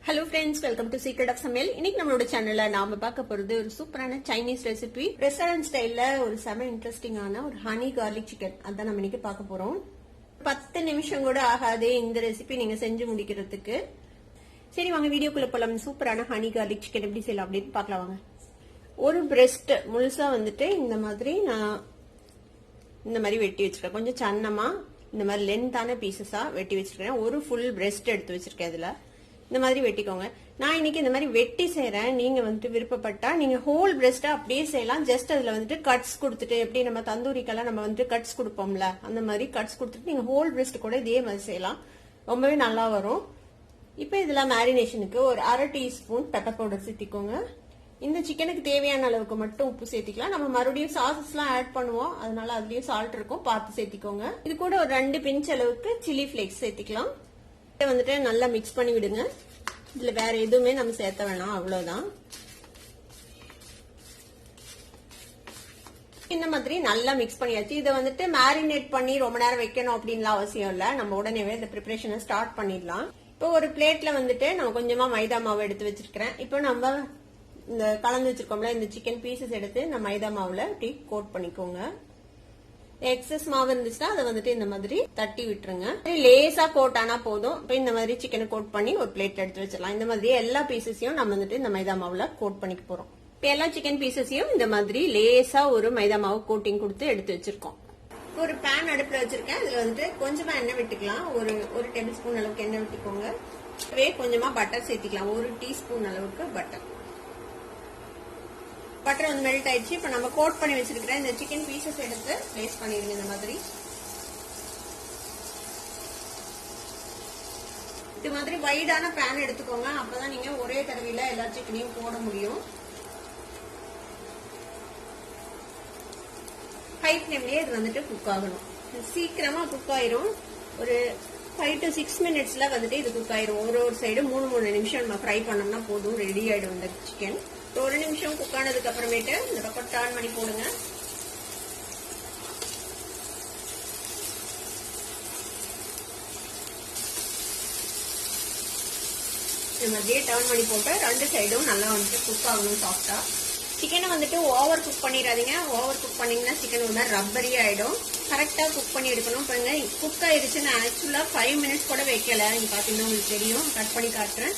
Hello friends, welcome to secret of சமையல். இன்னைக்கு நம்மளோட சேனல்ல நாம பார்க்க போறது ஒரு சூப்பரான சைனீஸ் ரெசிபி. ரெஸ்டாரண்ட் ஸ்டைல்ல ஒரு செம இன்ட்ரெஸ்டிங்கான ஒரு ஹனி கார்லிக் சிக்கன் அதான் நம்ம இன்னைக்கு பார்க்க போறோம். 10 நிமிஷம் கூட ஆகாது இந்த ரெசிபி நீங்க செஞ்சு முடிக்கிறதுக்கு. சரி வாங்க வீடியோக்குள்ள போலாம். சூப்பரான ஹனி கார்லிக் சிக்கன் எப்படி செய்யலாம் அப்படின்னு பார்க்கலாம் வாங்க. ஒரு பிரெஸ்ட் முழுசா வந்துட்டு இந்த மாதிரி நான் இந்த மாதிரி வெட்டி வச்சிருக்கேன். கொஞ்சம் சன்னமா இந்த மாதிரி லென்த்தான பீசஸா வெட்டி வச்சிருக்கேன். ஒரு ஃபுல் பிரெஸ்ட் எடுத்து வச்சிருக்கேன். இதுல இந்த மாதிரி வெட்டிக்கோங்க. நான் இன்னைக்கு இந்த மாதிரி வெட்டி செய்யறேன். நீங்க வந்துட்டு விருப்பப்பட்டா நீங்க ஹோல் பிரெஸ்டா அப்படியே செய்யலாம். ஜஸ்ட் அதுல வந்துட்டு கட்ஸ் கொடுத்துட்டு, எப்படி நம்ம தந்தூரிக்கெல்லாம் நம்ம வந்துட்டு கட்ஸ் கொடுப்போம்ல, அந்த மாதிரி கட்ஸ் கொடுத்துட்டு நீங்க ஹோல் பிரெஸ்ட் கூட இதே மாதிரி செய்யலாம். ரொம்பவே நல்லா வரும். இப்ப இதுல மேரினேஷனுக்கு ஒரு 1/2 டீஸ்பூன் பெப்பர் பவுடர் சேர்த்திக்கோங்க. இந்த சிக்கனுக்கு தேவையான அளவுக்கு மட்டும் உப்பு சேர்த்திக்கலாம். நம்ம மறுபடியும் சாசஸ் எல்லாம் ஆட் பண்ணுவோம், அதனால அதுலயும் சால்ட் இருக்கும், பார்த்து சேர்த்திக்கோங்க. இது கூட ஒரு 2 பிஞ்ச் அளவுக்கு சில்லி பிளேக்ஸ் சேர்த்திக்கலாம். வந்துட்டு நல்லா மிக்ஸ் பண்ணி விடுங்க. இதுல வேற எதுவுமே நம்ம சேர்த்த வேணாம், அவ்வளவுதான். இந்த மாதிரி நல்லா மிக்ஸ் பண்ணியாச்சு. இதை வந்துட்டு மேரினேட் பண்ணி ரொம்ப நேரம் வைக்கணும் அப்படின்னு அவசியம் இல்ல. நம்ம உடனேவே இந்த ப்ரிப்பரேஷனை ஸ்டார்ட் பண்ணிடலாம். இப்போ ஒரு பிளேட்ல வந்துட்டு நான் கொஞ்சமா மைதா மாவு எடுத்து வச்சிருக்கிறேன். இப்போ நம்ம இந்த கலந்து வச்சிருக்கோம்ல இந்த சிக்கன் பீசஸ் எடுத்து இந்த மைதா மாவுல இப்படி கோட் பண்ணிக்கோங்க. எக்ஸஸ் மாவு இருந்துச்சுன்னா அதை வந்துட்டு இந்த மாதிரி தட்டி விட்டுருங்க. லேசா கோட் ஆனா போதும். இப்போ இந்த மாதிரி சிக்கனை கோட் பண்ணி ஒரு பிளேட் எடுத்து வச்சிடலாம். இந்த மாதிரி எல்லா பீசஸையும் நம்ம வந்துட்டு இந்த மைதா மாவுல கோட் பண்ணிக்க போறோம். இப்போ எல்லா சிக்கன் பீசஸையும் இந்த மாதிரி லேசா ஒரு மைதா மாவு கோட்டிங் கொடுத்து எடுத்து வச்சிருக்கோம். ஒரு பேன் அடுப்புல வச்சிருக்கேன். இதுல வந்துட்டு கொஞ்சமா எண்ணெய் விட்டுக்கலாம். ஒரு டேபிள் ஸ்பூன் அளவுக்கு எண்ணெய் விட்டுக்கோங்க. கொஞ்சமா பட்டர் சேர்த்திக்கலாம். 1 டீஸ்பூன் அளவுக்கு பட்டர். பட்டர் வந்து மெல்ட் ஆயிடுச்சு. இப்ப நம்ம கோட் பண்ணி வச்சிருக்கிற இந்த சிக்கன் பீசஸ் எடுத்து பிளேஸ் பண்ணிடுங்க. இந்த மாதிரி இது மாதிரி வைடான பேன் எடுத்துக்கோங்க. அப்பதான் நீங்க ஒரே தடவையில எல்லா சிக்கனையும் போட முடியும். ஹை ஃபிளேம்லயே இது வந்துட்டு குக் ஆகணும். சீக்கிரமா குக் ஆயிரும். ஒரு 5 to 6 மினிட்ஸ்ல வந்துட்டு இது குக் ஆயிரும். ஒரு சைடு 3 நிமிஷம் நம்ம ஃப்ரை பண்ணோம்னா போதும், ரெடி ஆயிடும் இந்த சிக்கன். 1 நிமிஷம் குக் ஆனதுக்கு அப்புறமேட்டு இந்த பக்கம் டர்ன் பண்ணி போடுங்க. இந்த மாதிரியே டர்ன் பண்ணி போட்டு 2 சைடும் நல்லா வந்துட்டு குக் ஆகணும் சாஃப்டா. சிக்கனை வந்துட்டு ஓவர் குக் பண்ணிடாதீங்க. ஓவர் குக் பண்ணீங்கன்னா சிக்கன் ஒரு மாதிரி ரப்பரி ஆயிடும். கரெக்டா குக் பண்ணி எடுக்கணும். பாருங்க குக் ஆயிடுச்சு. நான் ஆக்சுவலா 5 மினிட்ஸ் கூட வைக்கல. நீங்க பாத்தீங்கன்னா உங்களுக்கு தெரியும். கட் பண்ணி காட்டுறேன்.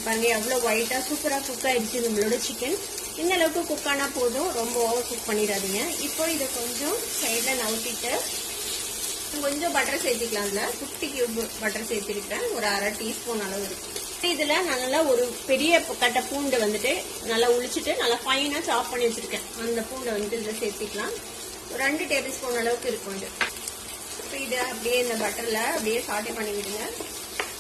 பாருங்க எவ்வளவு ஒயிட்டா சூப்பரா குக் ஆயிடுச்சு நம்மளோட சிக்கன். இந்த அளவுக்கு குக் ஆனா போதும், ரொம்ப ஓவர் குக் பண்ணிடாதீங்க. இப்போ இதை கொஞ்சம் சைட்ல நவுத்திட்டு கொஞ்சம் பட்டர் சேர்த்திக்கலாம். இதுல 50 கியூப் பட்டர் சேர்த்திருக்கேன். ஒரு 1/2 டீஸ்பூன் அளவு இருக்கு. இதுல நல்லா ஒரு பெரிய கட்டை பூண்டை வந்துட்டு நல்லா உளிச்சிட்டு நல்லா ஃபைனா சாப் பண்ணி வச்சிருக்கேன். அந்த பூண்டை வந்துட்டு இதுல சேர்த்திக்கலாம். ஒரு 2 டேபிள் ஸ்பூன் அளவுக்கு இருக்கும் இது. இப்போ இதை அப்படியே இந்த பட்டர்ல அப்படியே சாட்டே பண்ணி விடுங்க.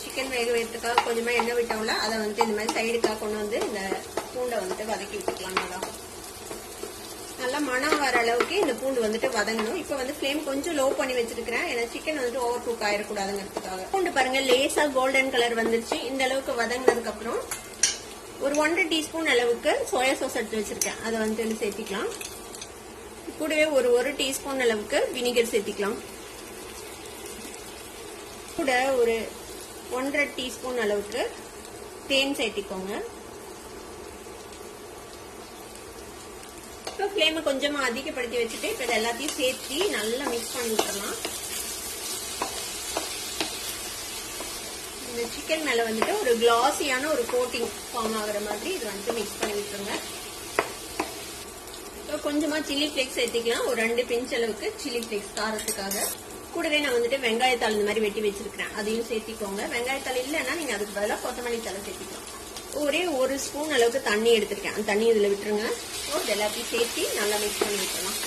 சிக்கன் வேக வைக்கிறதுக்காக கொஞ்சமா எண்ணெய் விட்டோம்ல, அதை வந்துட்டு இந்த மாதிரி சைடுக்காக கொண்டு வந்து இந்த பூண்டை வந்துட்டு வதக்கி விட்டுக்கலாம். நல்லா மணம் வர அளவுக்கு இந்த பூண்டு வந்துட்டு வதங்கணும். இப்ப வந்து ஃபிளேம் கொஞ்சம் லோ பண்ணி வச்சிருக்கிறேன். ஏன்னா சிக்கன் வந்துட்டு ஓவர் குக் ஆயிடக்கூடாதுங்கிறதுக்காக. பூண்டு பாருங்க லேசா கோல்டன் கலர் வந்துருச்சு. இந்த அளவுக்கு வதங்கினதுக்கு அப்புறம் ஒரு 1/2 டீஸ்பூன் அளவுக்கு சோயா சாஸ் எடுத்து வச்சிருக்கேன். அதை வந்துட்டு சேர்த்திக்கலாம். கூடவே ஒரு டீஸ்பூன் அளவுக்கு வினிகர் சேர்த்திக்கலாம். கூட ஒரு 1/2 டீஸ்பூன் அளவுக்கு தேன் சேர்த்திக்கோங்க. இப்போ ஃபிளேமை கொஞ்சமா அதிகப்படுத்தி வச்சுட்டு இப்போ எல்லாத்தையும் சேர்த்து நல்லா மிக்ஸ் பண்ணி விட்டுறலாம். இந்த சிக்கன் மேல வந்துட்டு ஒரு கிளாஸியான ஒரு கோட்டிங் ஃபார்ம் ஆகுற மாதிரி இது வந்துட்டு மிக்ஸ் பண்ணி விட்டுருங்க. இப்போ கொஞ்சமா சில்லி பிளேக்ஸ் சேர்த்திக்கலாம். ஒரு 2 பிஞ்ச் அளவுக்கு சில்லி பிளேக்ஸ் காரத்துக்காக. கூடவே நான் வந்துட்டு வெங்காயத்தாள் இந்த மாதிரி வெட்டி வச்சிருக்கிறேன். அதையும் சேர்த்திக்கோங்க. வெங்காயத்தாள் இல்லைன்னா நீங்க அதுக்கு பதிலாக கொத்தமல்லி தழை சேர்த்திக்கலாம். ஒரே 1 ஸ்பூன் அளவுக்கு தண்ணி எடுத்திருக்கேன். அந்த தண்ணி இதுல விட்டுருங்க. எல்லாத்தையும் சேர்த்து நல்லா மிக்ஸ் பண்ணி விட்டுறலாம்.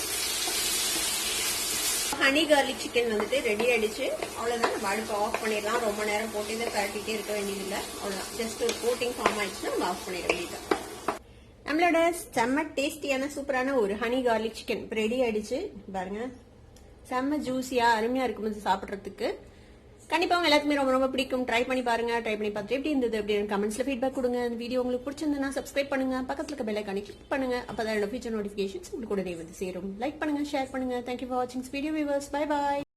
ஹனி கார்லிக் சிக்கன் வந்துட்டு ரெடி ஆயிடுச்சு. அவ்வளவுதான். நம்ம அடுப்பு ஆஃப் பண்ணிடலாம். ரொம்ப நேரம் போட்டு இதை கரட்டிட்டே இருக்க வேண்டியதில்லை. அவ்வளவுதான். ஜஸ்ட் ஒரு கோட்டிங் ஃபார்ம் ஆயிடுச்சுன்னா நம்ம ஆஃப் பண்ணிட வேண்டியதான். நம்மளோட செம்ம டேஸ்டியான சூப்பரான ஒரு ஹனி கார்லிக் சிக்கன் ரெடி ஆயிடுச்சு. பாருங்க செம்ம ஜூசியா அருமையா இருக்கும் சாப்பிட்றதுக்கு. கண்டிப்பா உங்க எல்லாத்துக்குமே ரொம்ப ரொம்ப பிடிக்கும். ட்ரை பண்ணி பாருங்க. ட்ரை பண்ணி பார்த்துட்டு எப்படி இருந்தது அப்படின்னு கமெண்ட்ஸ்ல ஃபீட்பேக் கொடுங்க. இந்த வீடியோ உங்களுக்கு பிடிச்சிருந்தா சப்ஸ்கிரைப் பண்ணுங்க. பக்கத்துல இருக்க பெல் ஐகானை கிளிக் பண்ணுங்க. அப்பதான் என்னோட ஃபியூச்சர் நோட்டிபிகேஷன்ஸ் உங்களுக்கு உடனே வந்து சேரும். லைக் பண்ணுங்க, ஷேர் பண்ணுங்க. தேங்க்யூ ஃபார் வாட்சிங் வீடியோ வியூவர்ஸ். Bye bye.